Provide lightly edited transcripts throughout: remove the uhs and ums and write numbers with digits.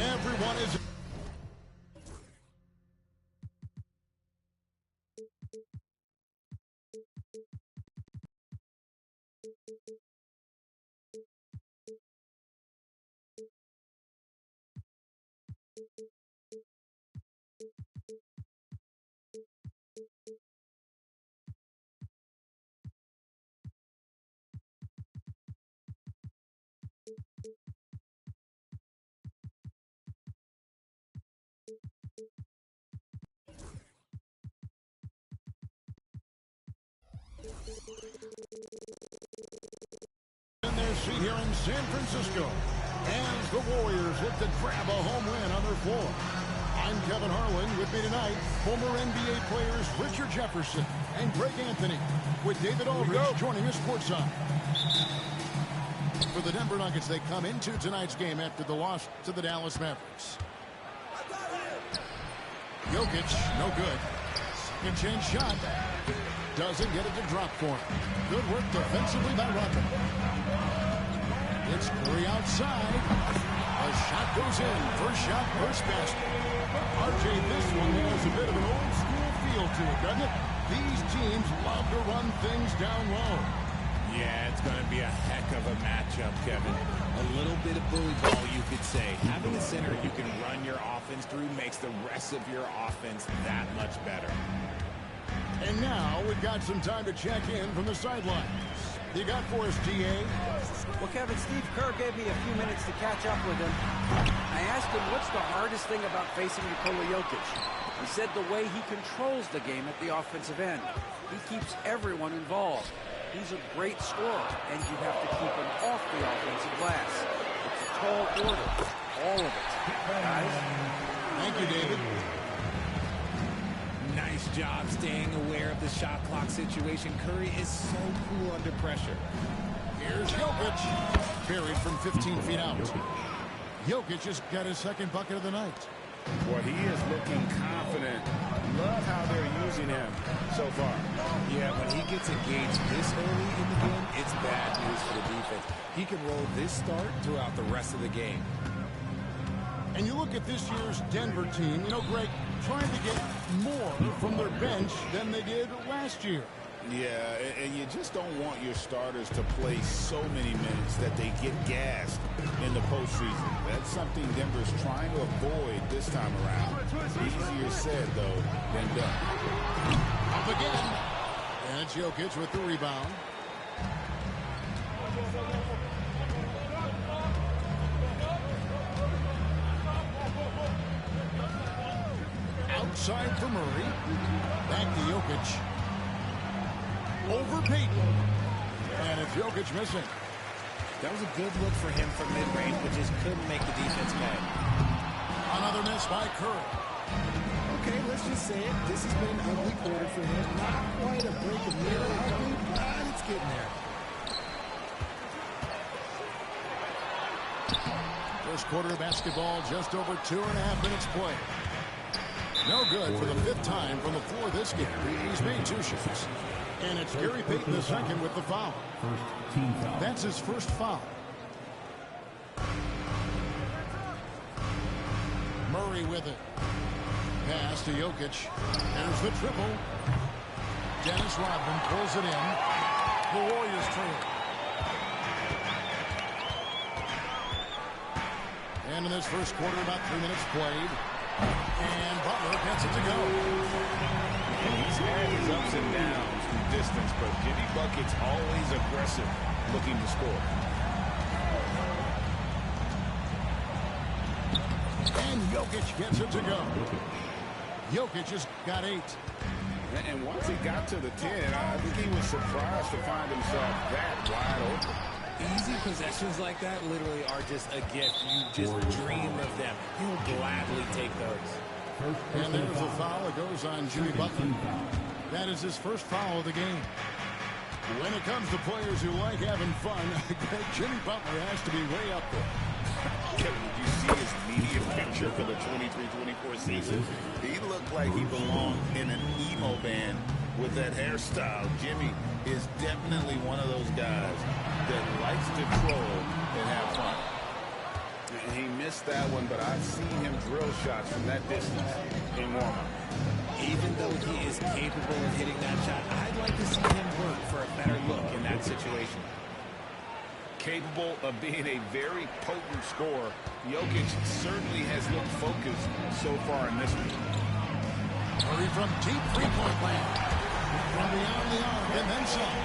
Everyone is... in their seat here in San Francisco as the Warriors look to grab a home win on their floor. I'm Kevin Harlan. With me tonight, former NBA players Richard Jefferson and Greg Anthony, with David Aldridge joining us courtside. For the Denver Nuggets, they come into tonight's game after the loss to the Dallas Mavericks. Jokic, no good. Second chance shot. Doesn't get it to drop for him. Good work defensively by Rodman. It's Curry outside. A shot goes in. First shot, first basket. RJ, this one has a bit of an old school feel to it, doesn't it? These teams love to run things down low. Yeah, it's going to be a heck of a matchup, Kevin. A little bit of bully ball, you could say. Having a center you can run your offense through makes the rest of your offense that much better. And now we've got some time to check in from the sidelines. You got for us, DA? Well, Kevin, Steve Kerr gave me a few minutes to catch up with him. I asked him what's the hardest thing about facing Nikola Jokic. He said the way he controls the game at the offensive end. He keeps everyone involved. He's a great scorer, and you have to keep him off the offensive glass. It's a tall order, all of it. Guys? Thank you, David. Nice job staying aware of the shot clock situation. Curry is so cool under pressure. Here's Jokic, buried from 15 feet out. Jokic just got his second bucket of the night. Well, he is looking confident. Love how they're using him so far. Yeah, when he gets engaged this early in the game, it's bad news for the defense. He can roll this start throughout the rest of the game. And you look at this year's Denver team, you know, Greg, trying to get more from their bench than they did last year. Yeah, and you just don't want your starters to play so many minutes that they get gassed in the postseason. That's something Denver's trying to avoid this time around. Easier said, though, than done. Up again. And it's Jokic with the rebound. Outside for Murray. Back to Jokic. Over Payton. And it's Jokic missing. That was a good look for him from mid-range, but just couldn't make the defense pay. Another miss by Curry. Okay, let's just say it. This has been an ugly quarter for him. Not quite a break of nearly ugly, but it's getting there. First quarter of basketball, just over 2.5 minutes played. No good for the fifth time from the floor this game. He's made 2 shots. And it's Gary Payton II with the foul. First team foul. That's his first foul. Murray with it. Pass to Jokic. There's the triple. Dennis Rodman pulls it in. The Warriors trail. And in this first quarter, about 3 minutes played. And Butler gets it to go. And he's had his ups and downs from distance, but Jimmy Bucket's always aggressive, looking to score. And Jokic gets it to go. Jokic has got 8. And once he got to the 10, I think he was surprised to find himself that wide open. Easy possessions like that literally are just a gift. You just dream of them. He'll gladly take those. And there's a foul that goes on Jimmy Butler. That is his first foul of the game. When it comes to players who like having fun, Jimmy Butler has to be way up there. Kevin, did you see his media picture for the 23-24 season? He looked like he belonged in an emo band with that hairstyle. Jimmy is definitely one of those guys that likes to troll and have fun. And he missed that one, but I've seen him drill shots from that distance in warm-up. Even though he is capable of hitting that shot, I'd like to see him work for a better look in that situation. Capable of being a very potent scorer, Jokic certainly has looked focused so far in this one. Murray from deep three-point land. From beyond the arc and then some.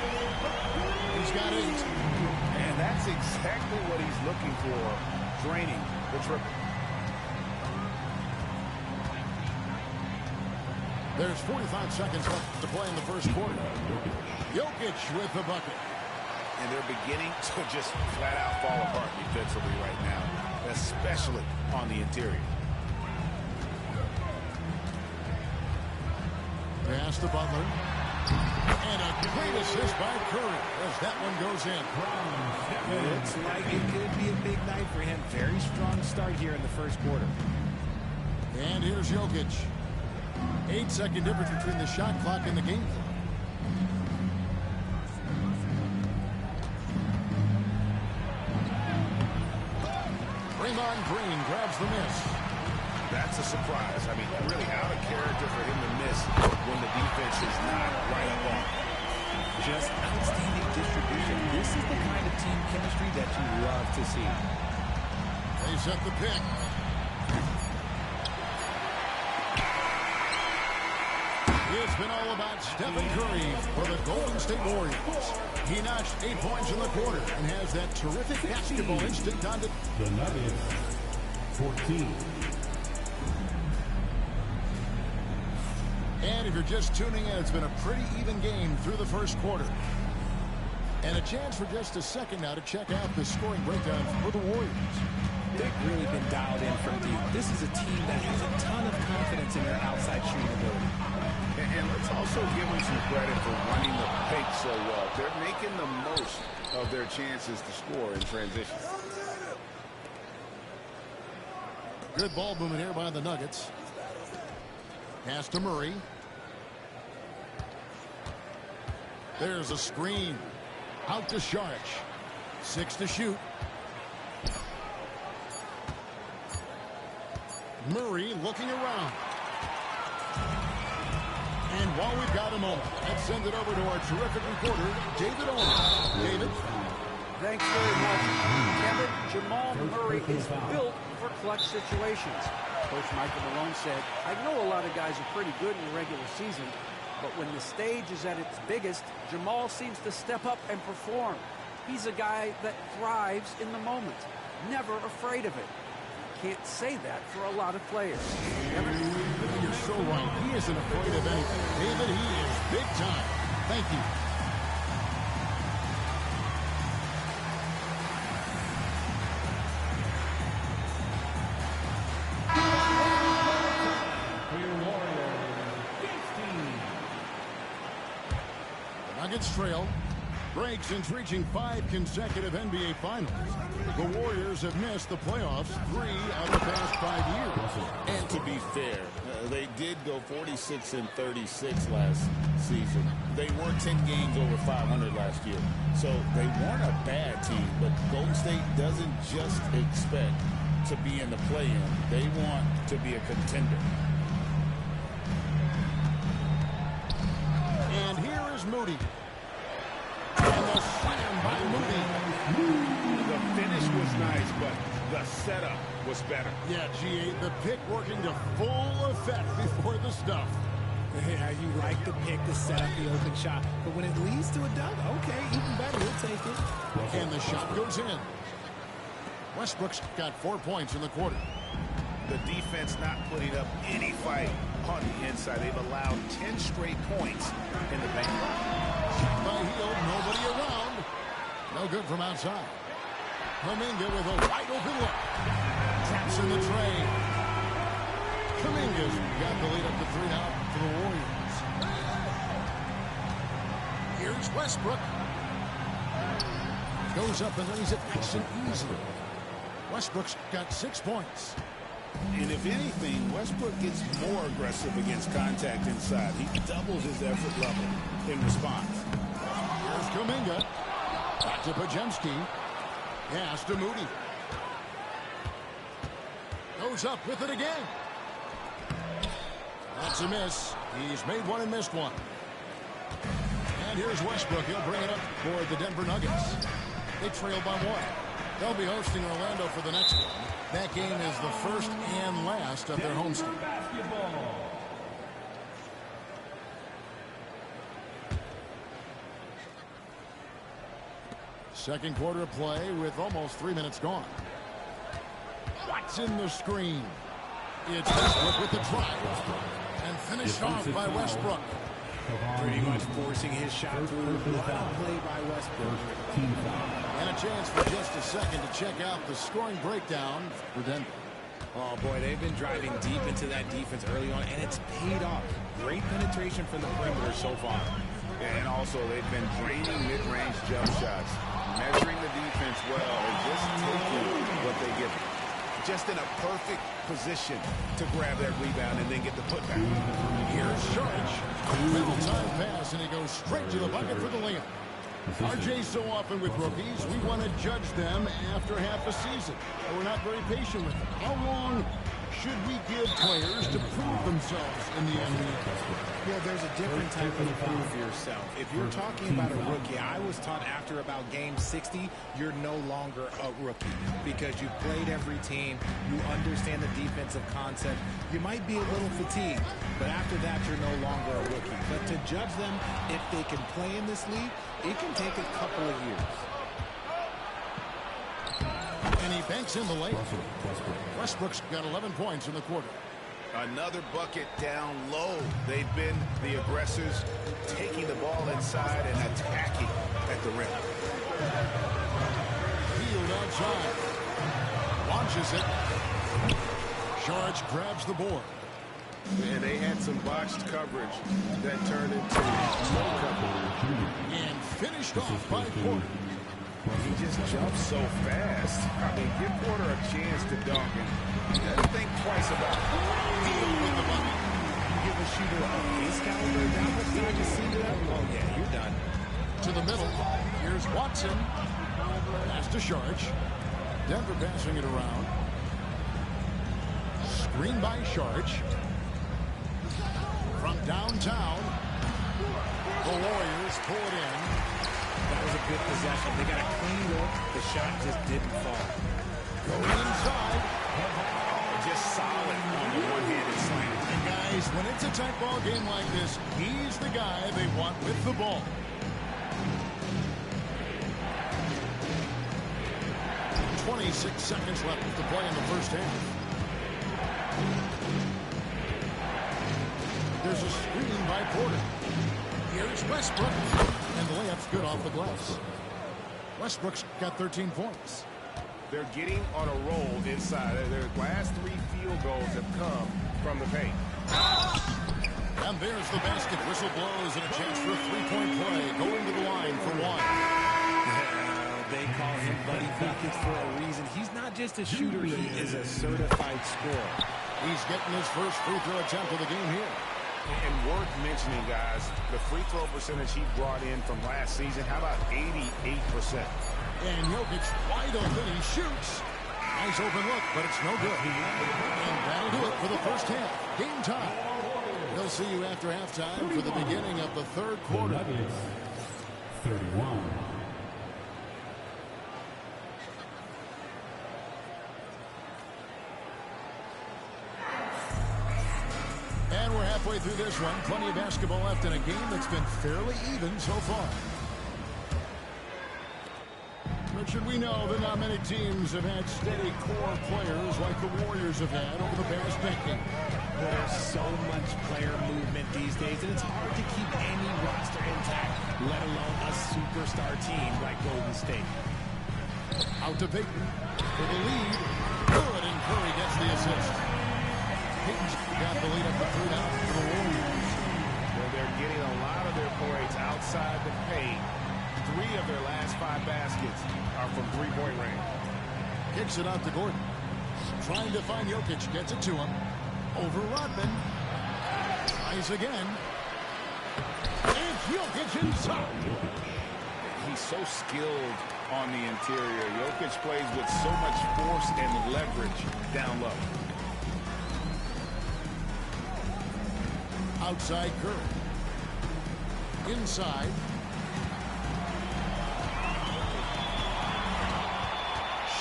He's got 8. And that's exactly what he's looking for, draining the triple. There's 45 seconds left to play in the first quarter. Jokic with the bucket. And they're beginning to just flat out fall apart defensively right now, especially on the interior. Pass to Butler. And a great assist by Curry as that one goes in. Looks like it could be a big night for him. Very strong start here in the first quarter. And here's Jokic. 8-second difference between the shot clock and the game clock. Draymond Green grabs the miss. That's a surprise. I mean, really out of character for him to miss when the defense is not right up on. Just outstanding distribution. This is the kind of team chemistry that you love to see. They set the pick. It's been all about Stephen Curry for the Golden State Warriors. He notched 8 points in the quarter and has that terrific basketball instinct on the Nuggets, 14. And if you're just tuning in, it's been a pretty even game through the first quarter. And a chance for just a second now to check out the scoring breakdown for the Warriors. They've really been dialed in from deep. This is a team that has a ton of confidence in their outside shooting ability. And let's also give them some credit for running the paint so well. They're making the most of their chances to score in transition. Good ball movement here by the Nuggets. Pass to Murray. There's a screen. Out to Saric. 6 to shoot. Murray looking around. And while we've got a moment, let's send it over to our terrific reporter, David Owens. David? Thanks very much. Kevin, Jamal Murray is built for clutch situations. Coach Michael Malone said, I know a lot of guys are pretty good in the regular season, but when the stage is at its biggest, Jamal seems to step up and perform. He's a guy that thrives in the moment, never afraid of it. Can't say that for a lot of players. Kevin, you're so right. He isn't afraid of anything. David, he is big time. Thank you. The Nuggets trail. Break since reaching 5 consecutive NBA Finals. The Warriors have missed the playoffs 3 out of the past 5 years. And to be fair, they did go 46-36 last season. They were 10 games over 500 last year. So they weren't a bad team, but Golden State doesn't just expect to be in the play-in. They want to be a contender. And here is Moody. And the slam by Moody. The finish was nice, but the setup was better. Yeah, G8, the pick working to full effect before the stuff. Yeah, you like the pick to set up the open shot. But when it leads to a dunk, okay, even better, he'll take it. And the shot goes in. Westbrook's got 4 points in the quarter. The defense not putting up any fight on the inside. They've allowed 10 straight points in the paint. Shot by Hield, nobody around. No good from outside. Kuminga with a wide open look. Traps in the tray. Kuminga's got the lead up to 3 now for the Warriors. Here's Westbrook. Goes up and lays it nice and easy. Westbrook's got 6 points. And if anything, Westbrook gets more aggressive against contact inside. He doubles his effort level in response. Here's Kuminga. Back to Podziemski. Pass to Moody. Goes up with it again. That's a miss. He's made one and missed one. And here's Westbrook. He'll bring it up for the Denver Nuggets. They trail by 1. They'll be hosting Orlando for the next one. That game is the first and last of their homestand. Second quarter of play with almost 3 minutes gone. Watson the screen. It's Westbrook with the try. And finished off by Westbrook. Pretty much forcing his shot through. What a play by Westbrook. And a chance for just a second to check out the scoring breakdown for Denver. Oh, boy, they've been driving deep into that defense early on, and it's paid off. Great penetration from the perimeter so far. And also, they've been draining mid-range jump shots, measuring the defense well, and just taking what they give them. Just in a perfect position to grab that rebound and then get the putback. Here's Saric. Middle time pass, and he goes straight to the bucket for the layup. RJ, so often with rookies, we want to judge them after half a season. And we're not very patient with them. How long should we give players to prove themselves in the NBA? Well, there's a different type of proof yourself. If you're talking about a rookie, I was taught after about game 60, you're no longer a rookie because you played every team, you understand the defensive concept. You might be a little fatigued, but after that, you're no longer a rookie. But to judge them, if they can play in this league, it can take a couple of years. And he banks in the layup. Westbrook's got 11 points in the quarter. Another bucket down low. They've been the aggressors, taking the ball inside and attacking at the rim. Hield outside. Launches it. Saric grabs the board. And they had some botched coverage that turned into no coverage. And finished off by Porter. He just jumps so fast. I mean, give Porter a chance to dunk, and he doesn't think twice about it. Hield with the bucket. You give a shooter of his caliber that much time to see that? Oh, yeah, you're done. To the middle. Here's Watson. Pass to Saric. Denver passing it around. Screen by Saric. From downtown. The Warriors pull it in. That was a good possession. They got a clean look. The shot just didn't fall. Going inside. Just solid on the one-handed slam. And guys, when it's a tight ball game like this, he's the guy they want with the ball. .26 seconds left to play in the first half. There's a screen by Porter. Here's Westbrook. And the layup's good off the glass. Westbrook's got 13 points. They're getting on a roll inside. Their last 3 field goals have come from the paint. And there's the basket. Whistle blows and a chance for a three-point play. Going to the line for one. They call him Buddy Buckets for a reason. He's not just a shooter. He is a certified scorer. He's getting his first free throw attempt of the game here. And worth mentioning, guys, the free throw percentage he brought in from last season, how about 88%? And Jokic wide open. He shoots. Nice open look, but it's no good. And that'll do it for the first half. Game time. We'll see you after halftime for the beginning of the third quarter. 31. And we're halfway through this one. Plenty of basketball left in a game that's been fairly even so far. But should we know that not many teams have had steady core players like the Warriors have had over the past decade. There's so much player movement these days, and it's hard to keep any roster intact, let alone a superstar team like Golden State. Out to Payton for the lead. Good, and Curry gets the assist. Payton's got the lead up to 3 now for the Warriors. Well, they're getting a lot of their points outside the paint. 3 of their last 5 baskets are from three-point range. Kicks it out to Gordon. Trying to find Jokic. Gets it to him. Over Rodman. Tries again. It's Jokic inside. He's so skilled on the interior. Jokic plays with so much force and leverage down low. Outside Curry. Inside.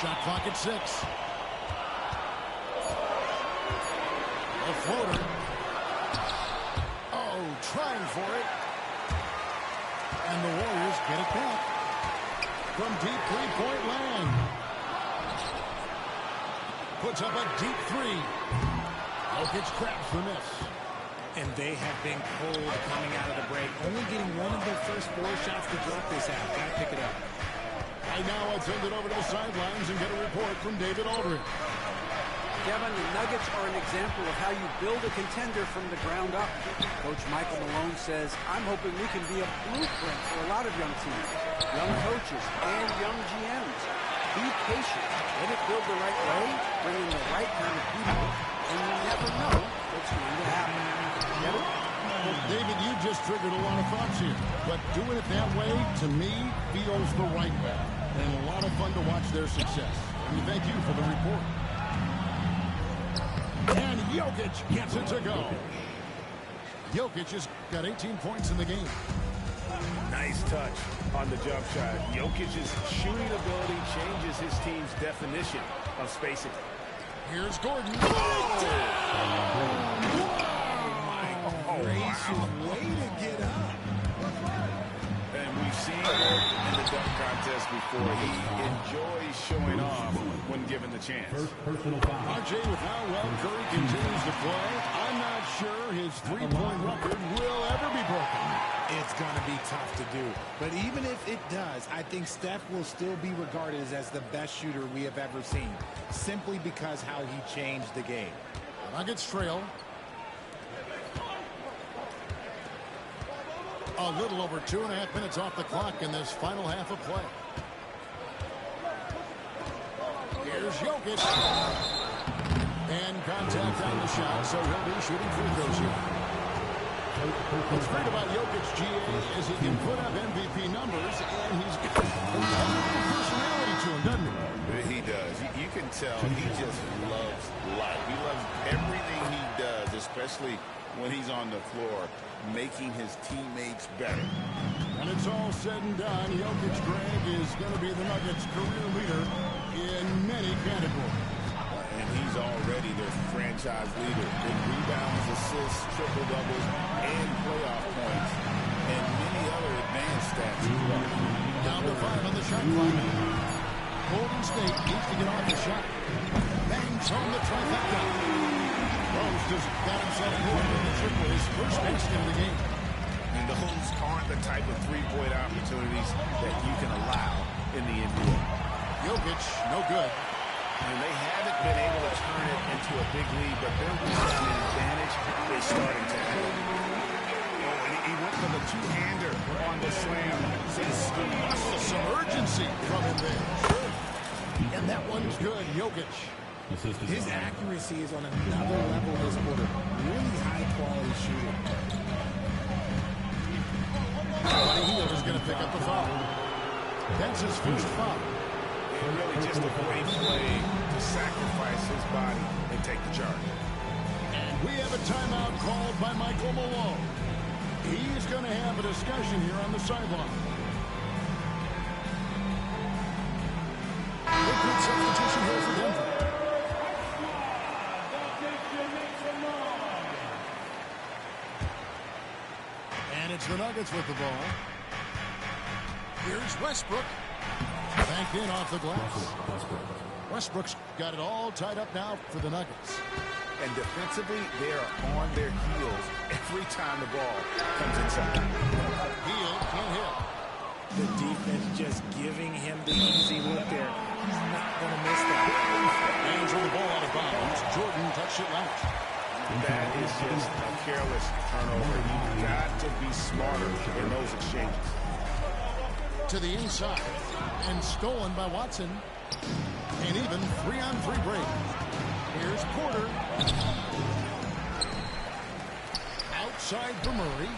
Shot clock at 6. A floater. Oh, trying for it. And the Warriors get it back. From deep three-point land. Puts up a deep 3. Jokic grabs the miss. And they have been cold coming out of the break. Only getting one of their first 4 shots to drop this half. Gotta pick it up. Right now, I'll send it over to the sidelines and get a report from David Aldridge. Kevin, the Nuggets are an example of how you build a contender from the ground up. Coach Michael Malone says, I'm hoping we can be a blueprint for a lot of young teams, young coaches, and young GMs. Be patient. Let it build the right way, bring in the right kind of people, and you never know what's going to happen. Kevin? Well, David, you just triggered a lot of thoughts here. But doing it that way, to me, feels the right way. And a lot of fun to watch their success. And thank you for the report. And Jokic gets it to go. Jokic has got 18 points in the game. Nice touch on the jump shot. Jokic's shooting ability changes his team's definition of spacing. Here's Gordon. Gracious, way to get up. And we've seen Gordon in the dunk contest before. He enjoys showing off when given the chance. Personal foul. RJ, with how well Curry continues to play, I'm not sure his three-point record will ever be broken. It's going to be tough to do. But even if it does, I think Steph will still be regarded as the best shooter we have ever seen, simply because how he changed the game. Nuggets trail. A little over 2.5 minutes off the clock in this final half of play. Here's Jokic. And contact on the shot, so he'll be shooting free throws here. What's great about Jokic, GA, is he can put up MVP numbers, and he's got a personality to him, doesn't he? He does. You can tell he just loves life. He loves everything he does, especially when he's on the floor, making his teammates better. And it's all said and done, Jokic, Greg, is going to be the Nuggets' career leader in many categories. And he's already their franchise leader in rebounds, assists, triple-doubles, and playoff points, and many other advanced stats. Down to 5 on the shot clock. Golden State needs to get off the shot. Bangs home the trifecta. Rose just got himself going in the triple, his first basket of the game. And those aren't the type of three-point opportunities that you can allow in the NBA. Jokic, no good. And they haven't been able to turn it into a big lead, but they're losing an advantage they're starting to have. Oh, and he went for the two-hander on the slam. Some urgency from him there. Sure. And that one's good, Jokic. His accuracy is on another level this quarter. Really high-quality shooting. Buddy Hield is going to pick up the foul. That's his first foul. And really just a great play to sacrifice his body and take the charge. And we have a timeout called by Michael Malone. He's going to have a discussion here on the sideline. Good substitution here for Denver. And it's the Nuggets with the ball. Here's Westbrook. Banked in off the glass. Westbrook's got it all tied up now for the Nuggets. And defensively, they are on their heels every time the ball comes inside. Hield can't hit. The defense just giving him the easy look there. He's not going to miss that. Hands on the ball out of bounds. Jordan touched it last. That is just a careless turnover. You've got to be smarter in those exchanges. To the inside. And stolen by Watson. And even 3-on-3 break. Here's Porter. Outside for Murray.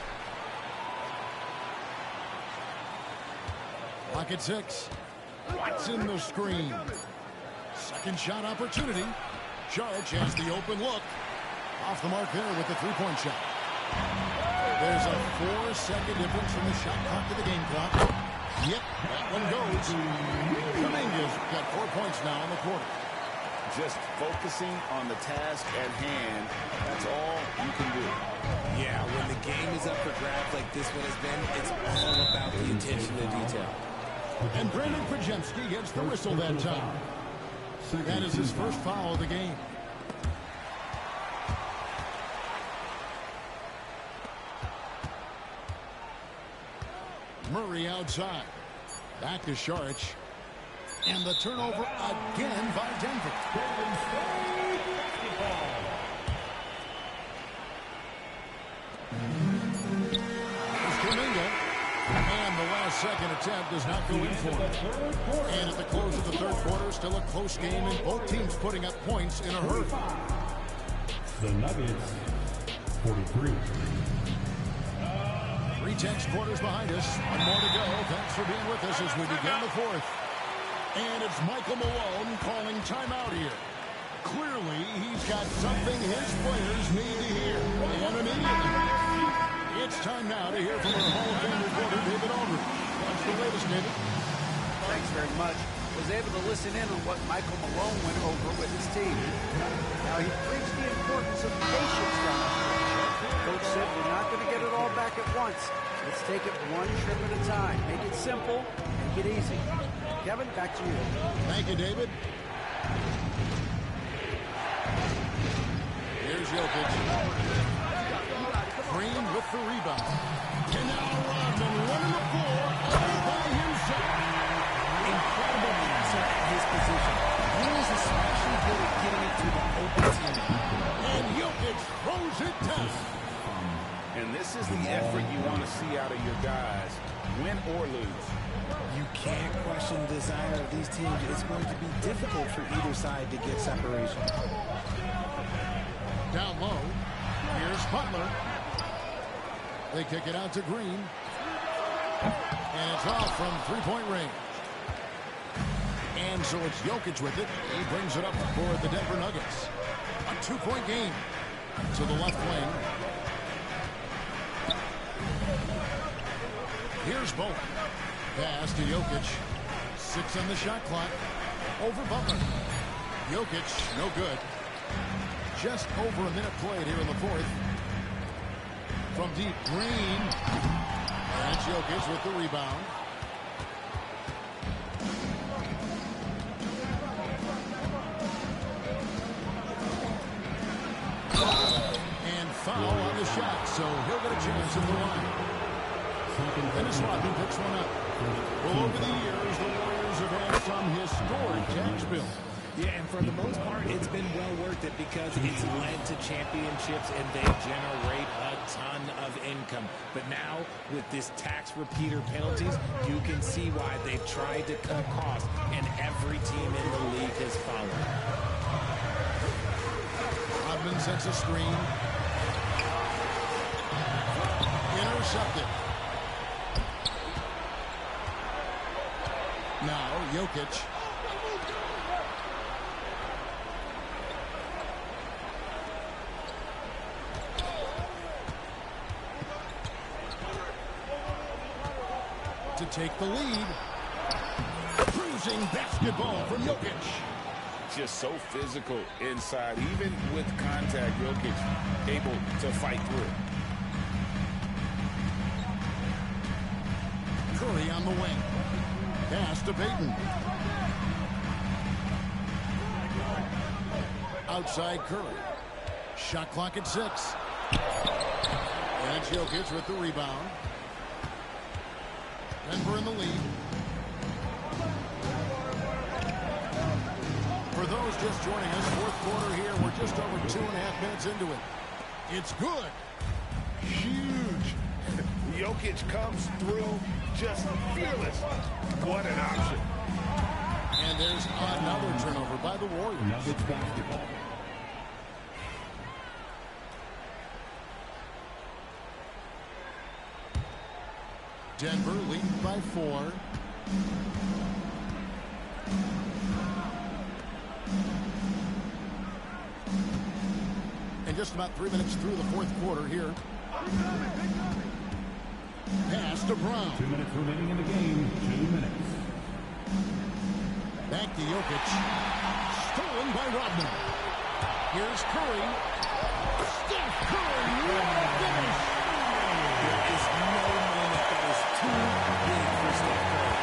Lock at 6. Watson the screen. Second shot opportunity. Saric has the open look. Off the mark there with the three-point shot. There's a 4-second difference from the shot clock to the game clock. Yep, that one goes. Kuminga's got 4 points now in the quarter. Just focusing on the task at hand, that's all you can do. Yeah, when the game is up for grabs like this one has been, it's all about the attention to detail. And Brandon Krajewski gets the whistle that time. That is his first foul of the game. Murray outside. Back to Saric. And the turnover again by Denver. There's Kuminga. And the last second attempt does not go in for him. And at the close of the third quarter, still a close game, and both teams putting up points in a hurry. The Nuggets, 43. 3 quarters behind us. One more to go. Thanks for being with us as we begin the fourth. And it's Michael Malone calling timeout here. Clearly, he's got something his players need to hear. And immediately. It's time now to hear from our Hall of Fame reporter, David Aldridge. What's the latest, David? Thanks very much. Was able to listen in on what Michael Malone went over with his team. Now, he preached the importance of patience down the stretch. Coach said we're not going to get it all back at once. Let's take it one trip at a time. Make it simple, make it easy. Kevin, back to you. Thank you, David. Here's Jokic. Green with the rebound. And now Rodman running the floor all by himself. Incredible passer at his position. He is especially good at getting it to the open teammate. And Jokic throws it down. And this is the effort you want to see out of your guys, win or lose. You can't question the desire of these teams. It's going to be difficult for either side to get separation. Down low. Here's Butler. They kick it out to Green. And it's off from three-point range. And so it's Jokic with it. He brings it up for the Denver Nuggets. A 2-point game to the left wing. Here's Bowen. Pass to Jokic. 6 on the shot clock. Over Butler. Jokic, no good. Just over a minute played here in the fourth. From deep, Green. And it's Jokic with the rebound. And foul on the shot, so he'll get a chance at the line. Dennis Rodman picks one up. Well, over the years, the Warriors have had some historic tax bill. Yeah, and for the most part, it's been well worth it because it's led to championships and they generate a ton of income. But now, with this tax repeater penalties, you can see why they've tried to cut costs, and every team in the league has followed. Rodman sets a screen. Intercepted. Now, Jokic. To take the lead. Cruising basketball from Jokic. Just so physical inside. Even with contact, Jokic able to fight through. Curry on the wing. Pass to Payton. Outside Curry. Shot clock at 6. And Jokic with the rebound. Denver in the lead. For those just joining us, fourth quarter here. We're just over 2.5 minutes into it. It's good. Huge. Jokic comes through just fearless. What an option. And there's another turnover by the Warriors. Nuggets basketball. Denver leading by 4. And just about 3 minutes through the fourth quarter here. Pass to Brown. 2 minutes remaining in the game. 2 minutes. Back to Jokic. Stolen by Rodman. Here's Curry. Steph Curry. Finish. There is no moment that is too big for Steph Curry.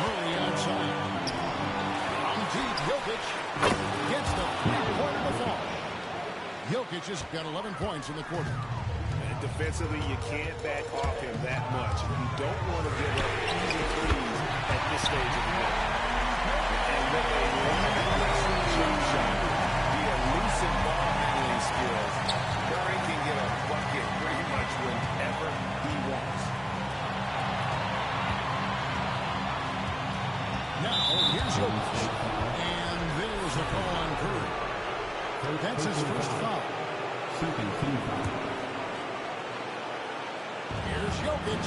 Murray outside. On deep, Jokic gets the three-pointer to fall. Jokic has got 11 points in the quarter. And defensively, you can't back off him that much. You don't want to give up easy threes at this stage of the game. And with a limitless jump shot, the elusive ball handling skills, Curry can get a bucket pretty much whenever he wants. Now, here's Jokic. And there's a call on Curry. That's his first foul. Second team foul. Here's Jokic.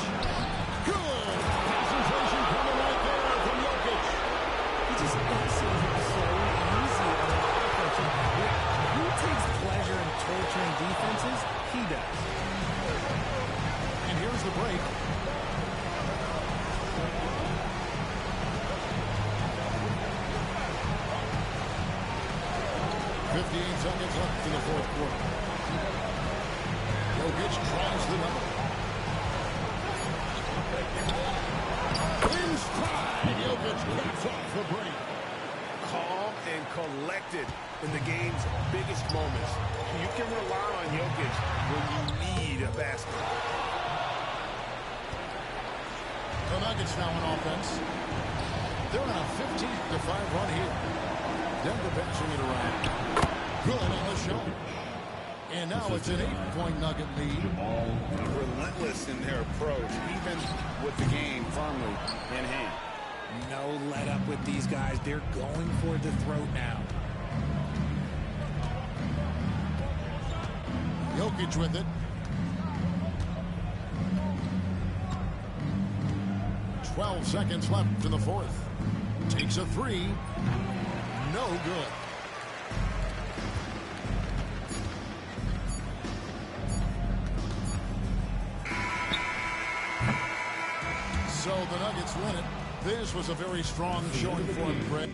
Good. Concentration coming right there from Jokic. He just makes it so easy on the offensive. Who takes pleasure in torturing defenses? He does. And here's the break. 58 seconds left in the fourth quarter. Jokic tries the double. In stride, Jokic caps off the break. Calm and collected in the game's biggest moments. You can rely on Jokic when you need a basket. The Nuggets now on offense. They're on a 15-5 run here. Denver passing it around. Good on the shot. And now it's an 8-point Nugget lead. Relentless in their approach, even with the game firmly in hand. No let up with these guys. They're going for the throat now. Jokic with it. 12 seconds left in the fourth. Takes a three. No good. So the Nuggets win it. This was a very strong showing for them, Brett.